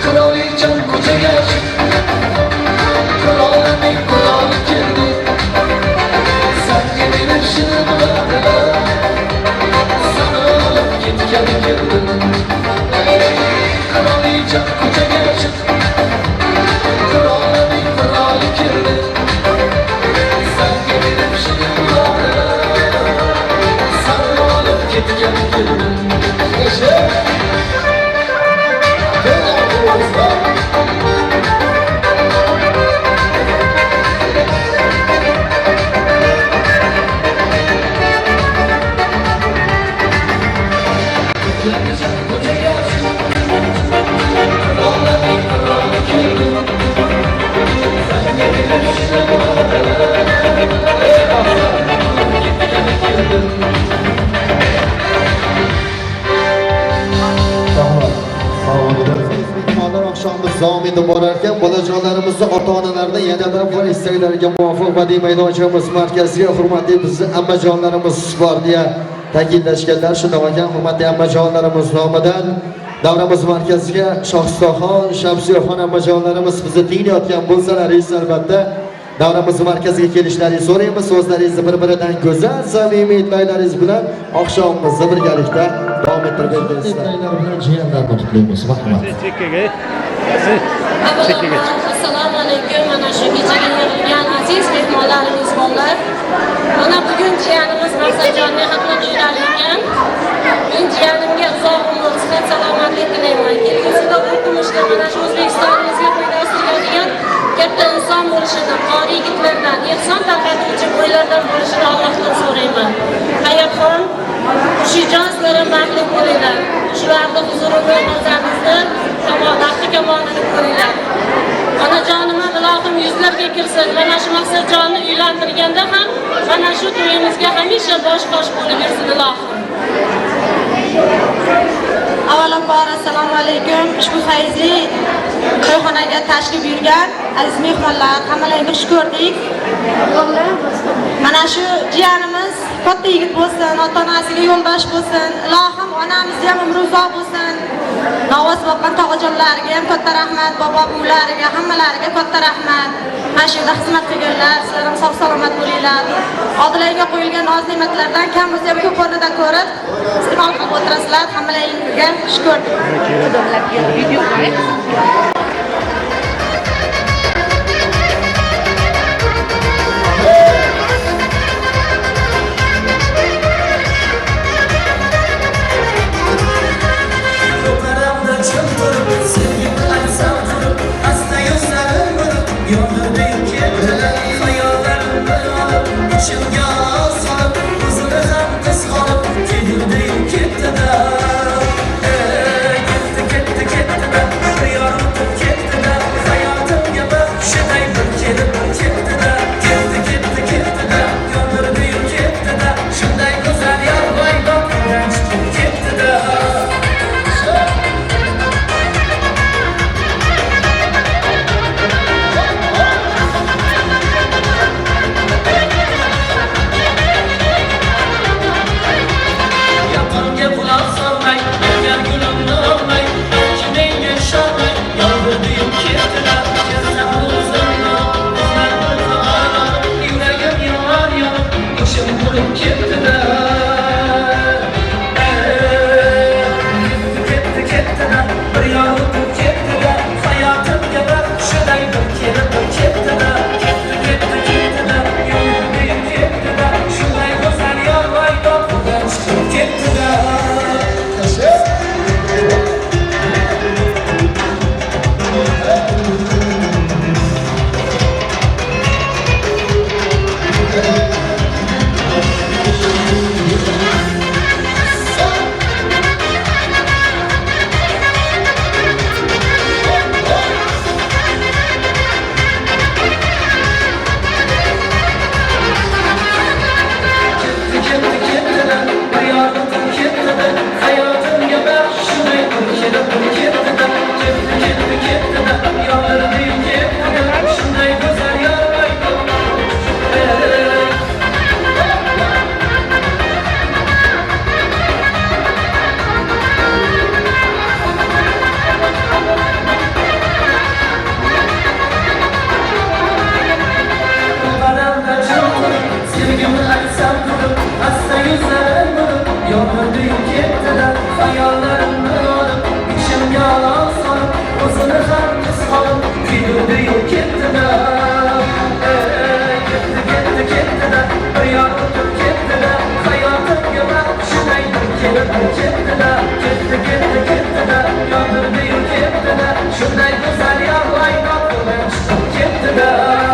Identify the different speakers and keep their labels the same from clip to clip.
Speaker 1: Kraliçem kocaga Kralimin krali keldi Senga benim shirin bo'ladi Sana olib ketgani keldim Kraliçem kocaga Kralimin krali keldi Senga benim shirin bo'ladi Sana olib ketgani keldim
Speaker 2: Davom etib borarkan, bolajonlarimizni ota-onalardan yana bir istaklariga muvofiq badiiy maydonchamiz markaziga hurmatli bizni ammajonlarimiz bor deya ta'kidlashganlar. Shunday ekan, hurmatli ammajonlarimiz nomidan davramiz markaziga Shohsuxon, Shamsiyaxon ammajonlarimiz bizni tinglayotgan bo'lsalaringiz albatta davramiz markaziga kelishlaringizni so'raymiz. So'zlaringizni bir-biridan go'zal, samimiy tillaylaringiz bilan oqshomimizni birgalikda davom ettirib berasizlar. Tillaylar bilan jiyanlarni qutlaymiz. Rahmat.
Speaker 3: Assalomu alaykum. Mana shu kechaga yig'ilgan aziz mehmonlarimiz borlar. Mana bugun jiyanimiz Maqsadjonning xatni jo'nal ekan. Men jiyanimga uzoq umr, sihat, salomatlik tilayman. Kelgusida o'qimishda mana shu O'zbekistonimizga foydasiga katta inson bo'lishini, qori yigitlardan, ehson tarqatuvchi boylardan bo'lishini Allohdan so'rayman. Hayotxon, Xushijonslar baxtli bo'linglar. Shularni huzurida o'zingizni baxtli kamonini ko'ringlar. Onajonimga ilohim yuzlarga kirsin. Mana shu Maqsadjonni uylantirganda ham mana shu to'yimizga hamisha bosh-qosh bo'lib yursin ilohim. Avvalambor assalomu alaykum. Ushbu fayzli to'yxonaga tashrif buyurgan aziz mehmonlar, hammalaringizni xush ko'rdik. Mana shu jiyanimiz katta yigit bo'lsin, ota-onasiga yo'ldosh bo'lsin. Ilohim onamizni ham umri uzoq bo'lsin. Navoz boqqan tog'ajonlariga ham katta rahmat, bobo-buvilariga, hammalariga katta rahmat. Mana shu yerda xizmat qilganlar, sizlar ham sog' salomat bo'linglar. Odilaga qo'yilgan noz-ne'matlardan kam bo'lsa ham ko'p o'rnida ko'rib, istiqbol qilib o'tirasizlar. Hammalaringizga xush ko'rdik.
Speaker 1: Ketdi Götürdüğüm kettiler hayallerimden alıp içimge alan sanıp Uzunu herkes alıp Götürdüğüm kettiler Kettiler Rüya tutup kettiler Hayatım gibi şunaydım kelip kettiler Kettiler Götürdüğüm kettiler Şunday güzel yağlayın aklımdan çıkıp kettiler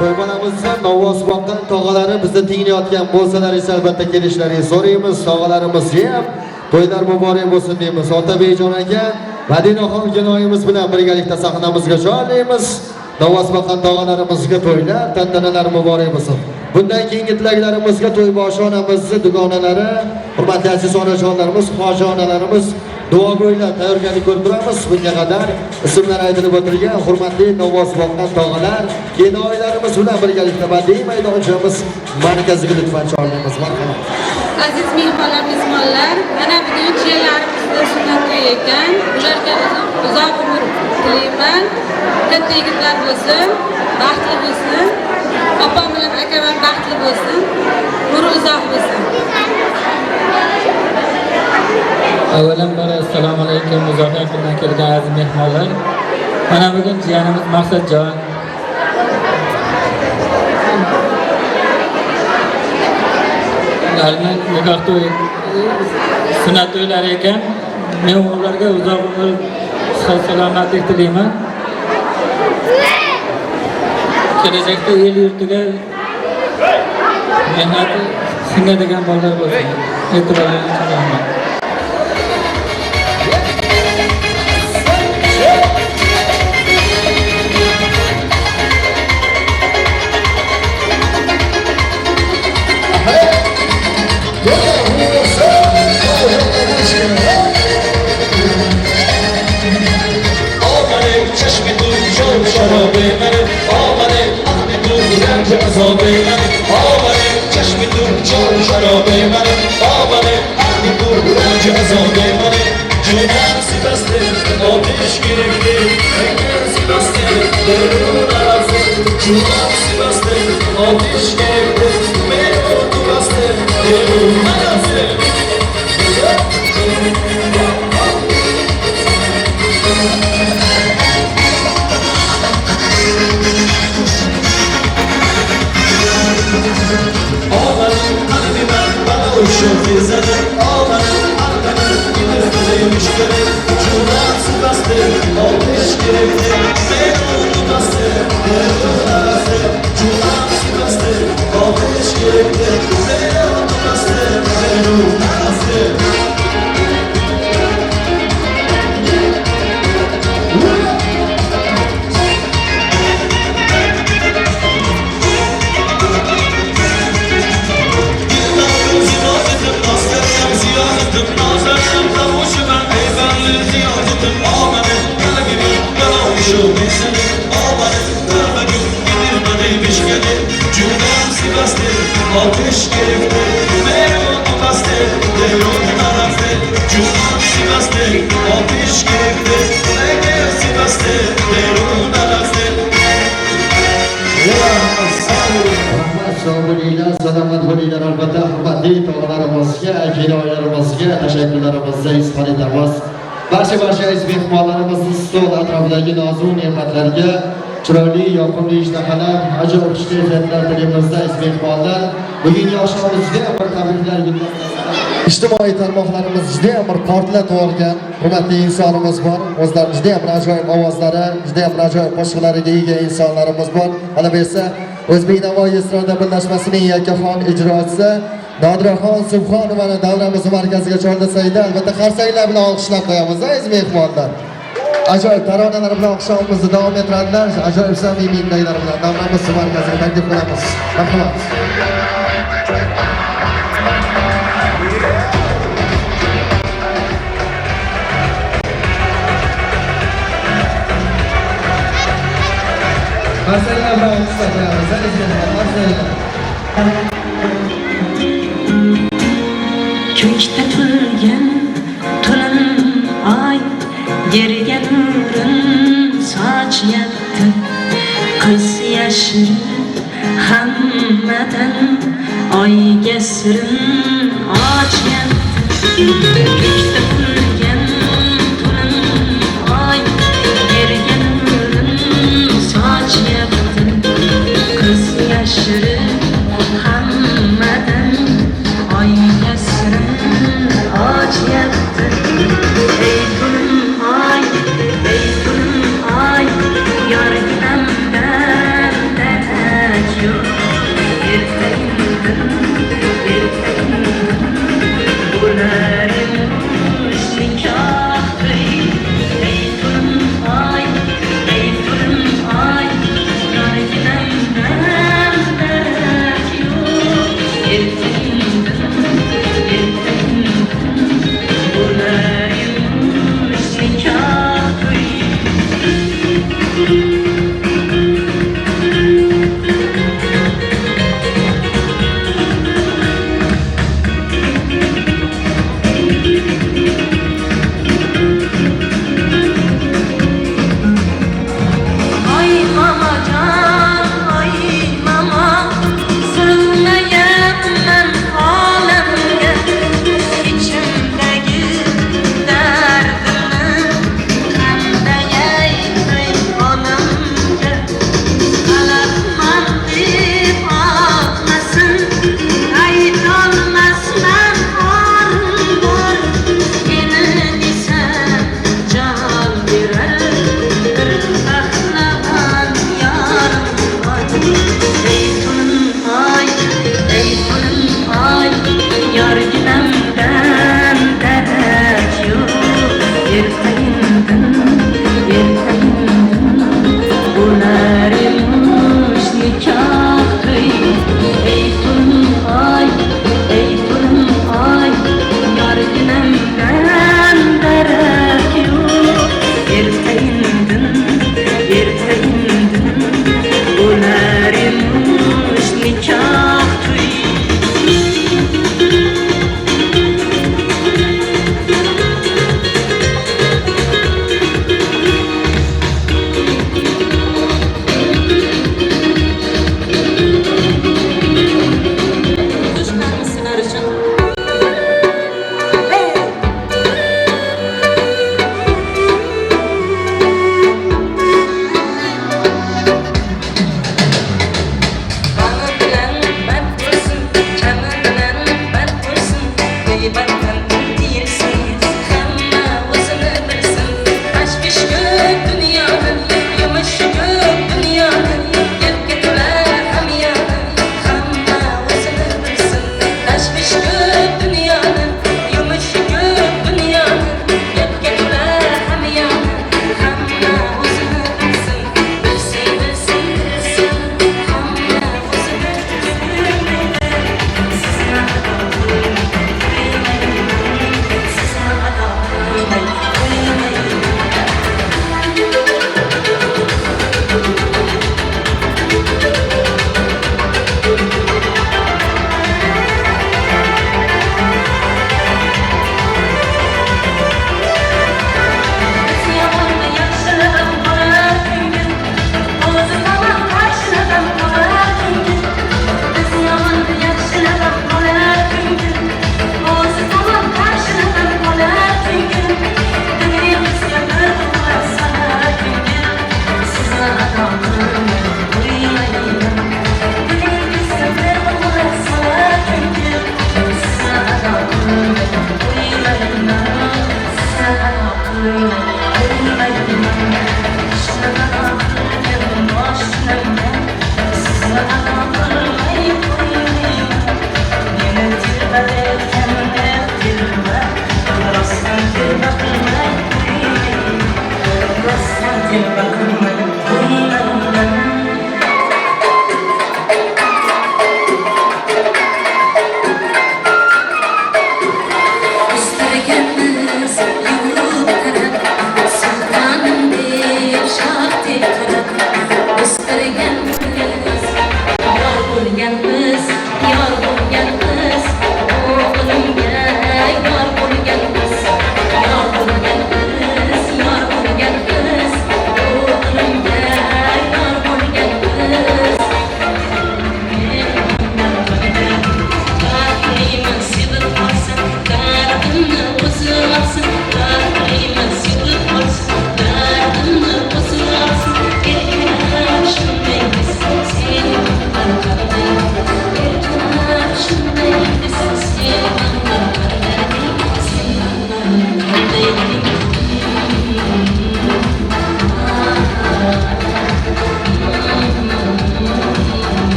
Speaker 2: To'yxonamizda novoz boqqan tog'alari bizni tinglayotgan bo'lsalar esa albatta kelishlarini so'raymiz. Tog'alarimizga ham to'ylar muborak bo'lsin deymiz. Otabekjon aka, Madinaxon kinoyimiz bilan birgalikda sahnamizga jo'naymiz. Novoz boqqan tog'alarimizga to'ylar, tantanalar muborak bo'lsin. Bundan keyingi tilaklarimizga to'yboshi onamizning dugonalari, hurmatli aziz onajonlarimiz, hojonalarimiz duogo'ylar tayyorgarlik ko'rib turamiz. Bunga qadar ismlar aytilib o'tilgan hurmatli novoz boqqan tog'alar, kinoylarimiz bilan birgalikda badiiy maydonchamiz markaziga lutfan chorlaymiz. Marhamat.
Speaker 3: Aziz mehmonlar, mezbonlar, mana bugun jiyanlarimizda sunnat to'yi ekan. Ularga uzoq umr tilayman. Katta yigitlar bo'lsin, baxtli bo'lsin. Opam bilan akam ham baxtli bo'lsin. Umri uzoq bo'lsin.
Speaker 4: Avvalambor assalomu alaykum Muzofar kundan kelgan aziz mehmonlar. Mana bugun jiyanimiz Maqsadjon ularni nikoh to'yi sunnat to'ylari ekan. Men ularga uzoq umr, sihat salomatlik tilayman. Kelajakda el yurtiga mehnati singadigan bolalar bo'lsin. E'tiboringizni so'rayman.
Speaker 2: Salomat bo'linglar albatta hurmatli tog'alarimizga, kinoylarimizga tashakkurlarimizni izhor etamiz. Barcha aziz mehmonlarimizni stol atrofidagi nozik ne'matlarga chiroyli, yoqimli ishtahalar, ajoyib kayfiyatlar tilaymiz aziz mehmonlar. Bugungi oshxonamizga bir tabriklar yo'llamoqda. Ijtimoiy tarmoqlarimiz juda ham bir portlatib yuborgan hurmatli insonimiz bor. O'zlari juda ham ajoyib ovozlari, juda ham ajoyib qo'shiqlariga ega insonlarimiz bor. Mana bu esa O'zbek Navoiy Estrada birlashmasining yakkaxon ijrochisi Nodiraxon Subhonovani davramiz markaziga chorlasaydi, albatta qarsanglar bilan olqishlab qo'yamiz aziz mehmonlar. Ajoyib taronalar bilan oqshomimizni davom ettiradilar. Ajoyib samimiy tinglaylar bilan davramiz markaziga taklif qilamiz. Marhamat. Qarsanglar bilan olqishlab qo'yamiz aziz mehmonlar.
Speaker 5: Ko'kda turgan to'lin oy yerga nurin sochyapti. Ko'z yashiri hammadan oyga sirin ochyapti. Ko'kda turgan to'lin oy yerga nurin sochyapti. Ko'z yashiri hammadan oyga sirin ochyapti. Ey to'lin oy, ey to'lin oy, yorginam darak yo'q. Ertagingdan bo'larmish nikoh to'y. Ey to'lin oy, ey to'lin oy, yorginam darak yo'q. Ertagingdan bo'larmish nikoh to'y.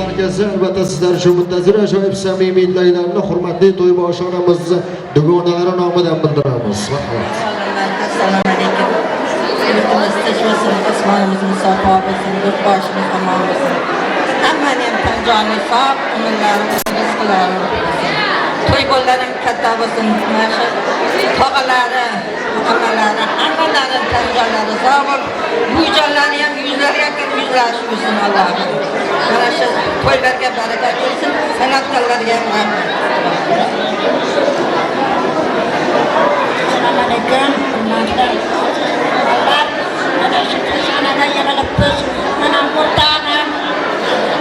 Speaker 2: markazi albatta sizlar uchun muntazir ajoyib samimiy tilaklarni hurmatli to'yboshi onamiz dugonalari nomidan bildiramiz. Rahmat.
Speaker 6: Assalomu alaykum. Yurtimiz tinch bo'lsin, osmonimiz musaffo bo'lsin, yurtboshimiz omon bo'lsin. Hammani ham tan joni sog', umrlarimiz, rizqlari. To'y bo'llarim katta bo'lsin. Mana shu tog'alari, onalari, hammalari tan jonlari sog' bo'lsin. Bu jonlarni ham yuzlariga yaqin yuzlarish bo'lsin Alloh. Mana shu to'ylarga baraka kelsin, san'atkorlarga ham rahmat.
Speaker 7: Assalomu alaykum. Hurmatli mana shu tashxonada yig'ilib biz mana o'rtog'im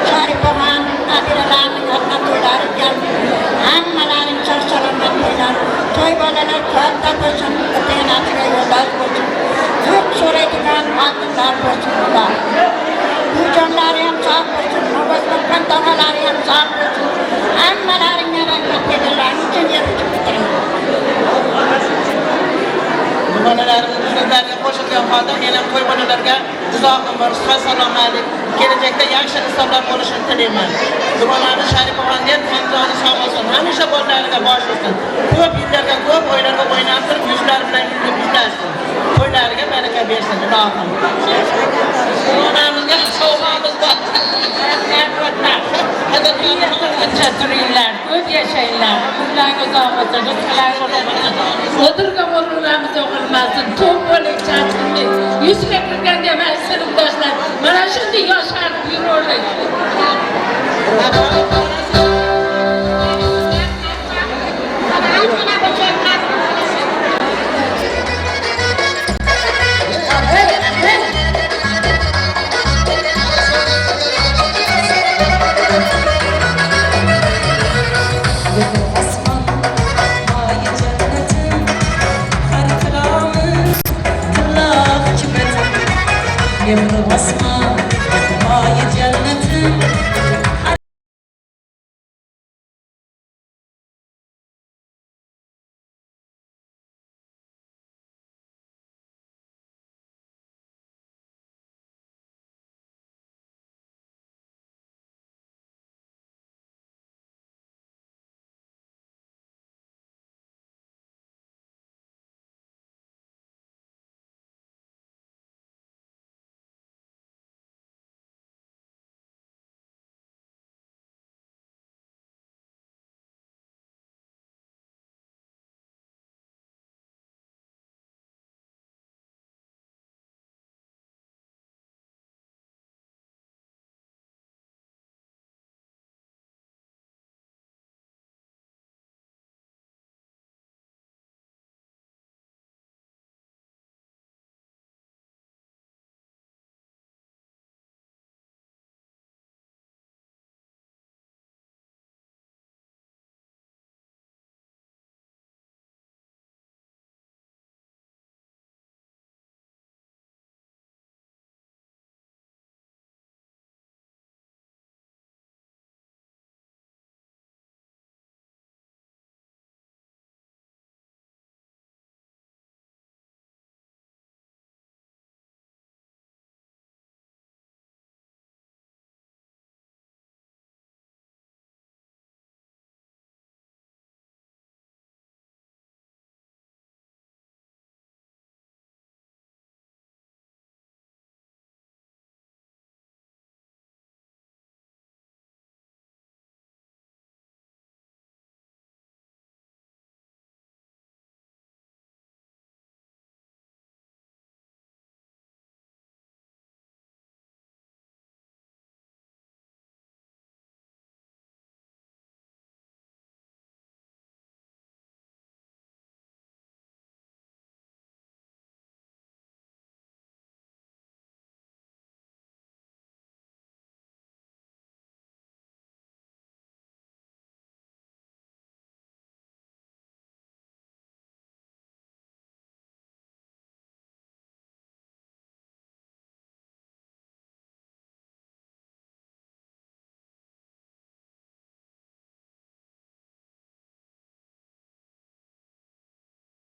Speaker 7: Sharipovon nabiralarimning qatnab to'ylariga hammalaring sog' salomat bo'linglar. To'y bolalar katta bo'lsin, ota-onasiga yo'ldosh bo'lsin. Ko'p so'raydigan xotinlar bo'lsin ular. Bu jonlari ham sog' bo'lsin, navbat bo'lgan tog'alari ham sog' bo'lsin. Hammalaringga rahmat berganlaring uchun yig'ilib o'tiraman.
Speaker 8: Bolalarimiz so'zlariga qo'shilgan holda yana to'y bolalarga uzoq umr, sihat salomatlik, kelajakda yaxshi insonlar bo'lishini tilayman. Dugonamiz Sharipovonga tan joni sog' bo'lsin, hamisha bolalariga bosh bo'lsin. Ko'p yillarga ko'p o'ylarga o'ynab turib, yuzlari bilan yuzlashsin. To'ylariga baraka bersin, ilohim. Dugonamizga sovg'amiz bor.
Speaker 9: Turinglar, ko'p yashanglar, umrlaringiz uzoq bo'lsin, rizqlaringiz bo'lsin. O'tirga o'rinlarimiz o'qilmasin, to'p bo'ling, chachillik. Yuzga kirganda mana sinfdoshlar, mana shunday yoshlar yuraverlik.